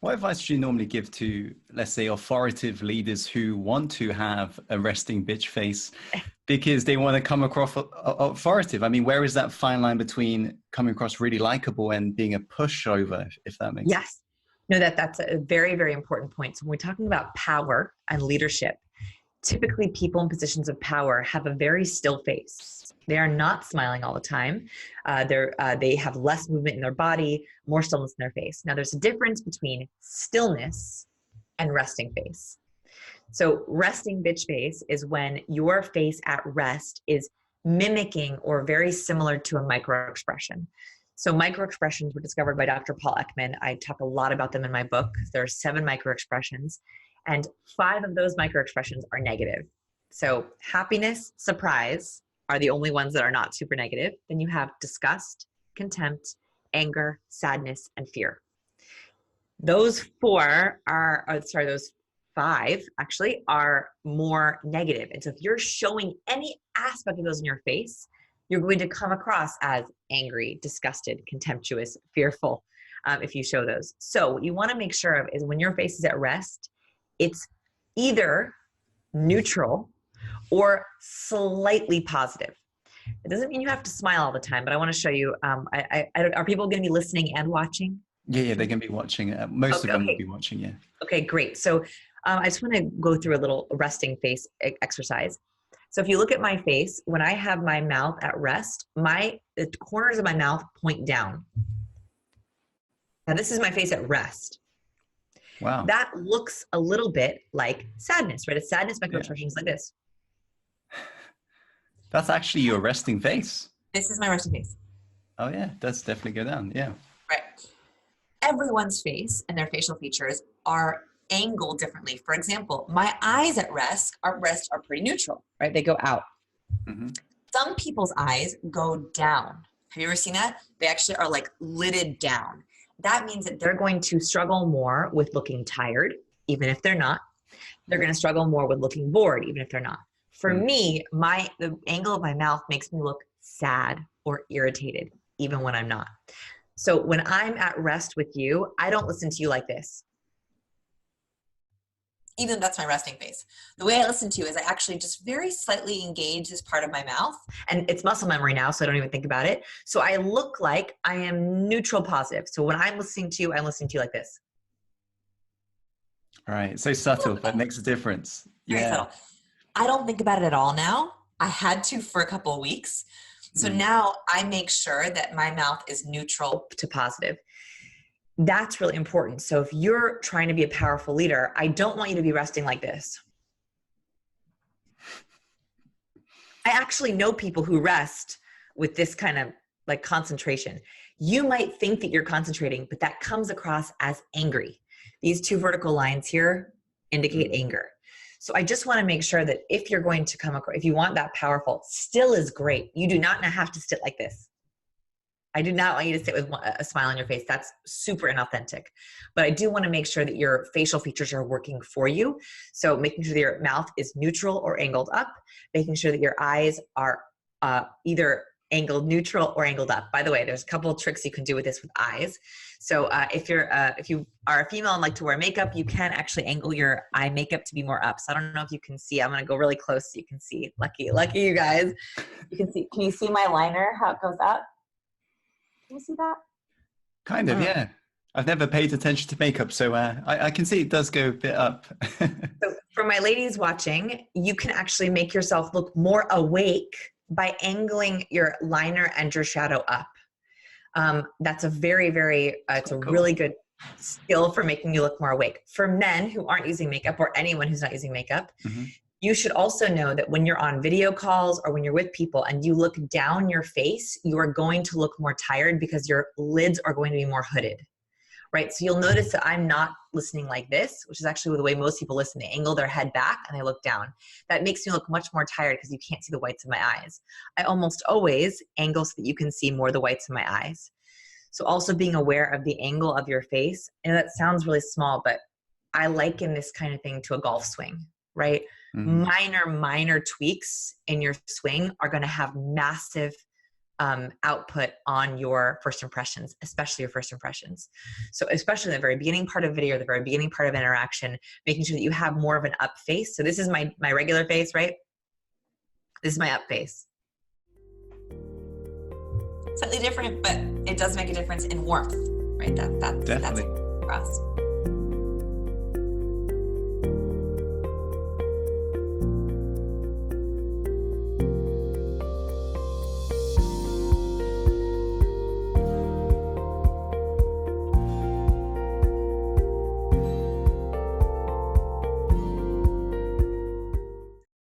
What advice do you normally give to, let's say, authoritative leaders who want to have a resting bitch face because they want to come across authoritative? I mean, where is that fine line between coming across really likable and being a pushover, if that makes sense? Yes. No, that's a very, very important point. So when we're talking about power and leadership, typically people in positions of power have a very still face. They are not smiling all the time. They have less movement in their body, more stillness in their face. Now, there's a difference between stillness and resting face. So resting bitch face is when your face at rest is mimicking or very similar to a micro expression. So micro expressions were discovered by Dr. Paul Ekman. I talk a lot about them in my book. There are 7 micro expressions, and 5 of those micro expressions are negative. So happiness, surprise are the only ones that are not super negative. Then you have disgust, contempt, anger, sadness, and fear. Those 5 actually are more negative. And so if you're showing any aspect of those in your face, you're going to come across as angry, disgusted, contemptuous, fearful, if you show those. So what you want to make sure of is when your face is at rest, it's either neutral or slightly positive. It doesn't mean you have to smile all the time, but I want to show you, are people going to be listening and watching? Yeah, they're going to be watching. Most of them will be watching, yeah. Okay, great. So I just want to go through a little resting face exercise. So if you look at my face, when I have my mouth at rest, the corners of my mouth point down. Now this is my face at rest. Wow. That looks a little bit like sadness, right? A sadness micro expression is like this. That's actually your resting face. This is my resting face. Oh yeah, that's definitely go down, yeah. Right. Everyone's face and their facial features are angled differently. For example, my eyes at rest are pretty neutral, right? They go out. Mm-hmm. Some people's eyes go down. Have you ever seen that? They actually are like lidded down. That means that they're going to struggle more with looking tired, even if they're not. They're going to struggle more with looking bored, even if they're not. For me, the angle of my mouth makes me look sad or irritated, even when I'm not. So when I'm at rest with you, I don't listen to you like this. Even though that's my resting face. The way I listen to you is I actually just very slightly engage this part of my mouth, and it's muscle memory now, so I don't even think about it. So I look like I am neutral positive. So when I'm listening to you, I'm listening to you like this. All right, so subtle, but makes a difference. Very subtle. I don't think about it at all now. I had to for a couple of weeks. So now I make sure that my mouth is neutral to positive. That's really important. So if you're trying to be a powerful leader, I don't want you to be resting like this. I actually know people who rest with this kind of like concentration. You might think that you're concentrating, but that comes across as angry. These 2 vertical lines here indicate anger. So I just want to make sure that if you're going to come across, if you want that powerful, still is great. You do not have to sit like this. I do not want you to sit with a smile on your face. That's super inauthentic. But I do want to make sure that your facial features are working for you. So making sure that your mouth is neutral or angled up, making sure that your eyes are either angled neutral or angled up. By the way, there's a couple of tricks you can do with this with eyes. So if you are a female and like to wear makeup, you can actually angle your eye makeup to be more up. So I don't know if you can see. I'm going to go really close so you can see. Lucky you guys. You can see. Can you see my liner? How it goes up? Can you see that? Kind of, yeah. I've never paid attention to makeup, so I can see it does go a bit up. So for my ladies watching, you can actually make yourself look more awake by angling your liner and your shadow up. That's a very, very, it's a really good skill for making you look more awake. For men who aren't using makeup or anyone who's not using makeup, you should also know that when you're on video calls or when you're with people and you look down your face, you are going to look more tired because your lids are going to be more hooded, right? So you'll notice that I'm not listening like this, which is actually the way most people listen. They angle their head back and they look down. That makes me look much more tired because you can't see the whites of my eyes. I almost always angle so that you can see more of the whites of my eyes. So also being aware of the angle of your face, and that sounds really small, but I liken this kind of thing to a golf swing, right? Minor tweaks in your swing are going to have massive output on your first impressions, especially your first impressions. So especially in the very beginning part of video, the very beginning part of interaction, making sure that you have more of an up face. So this is my regular face, right? This is my up face. Slightly different, but it does make a difference in warmth, right? That's Definitely. for us.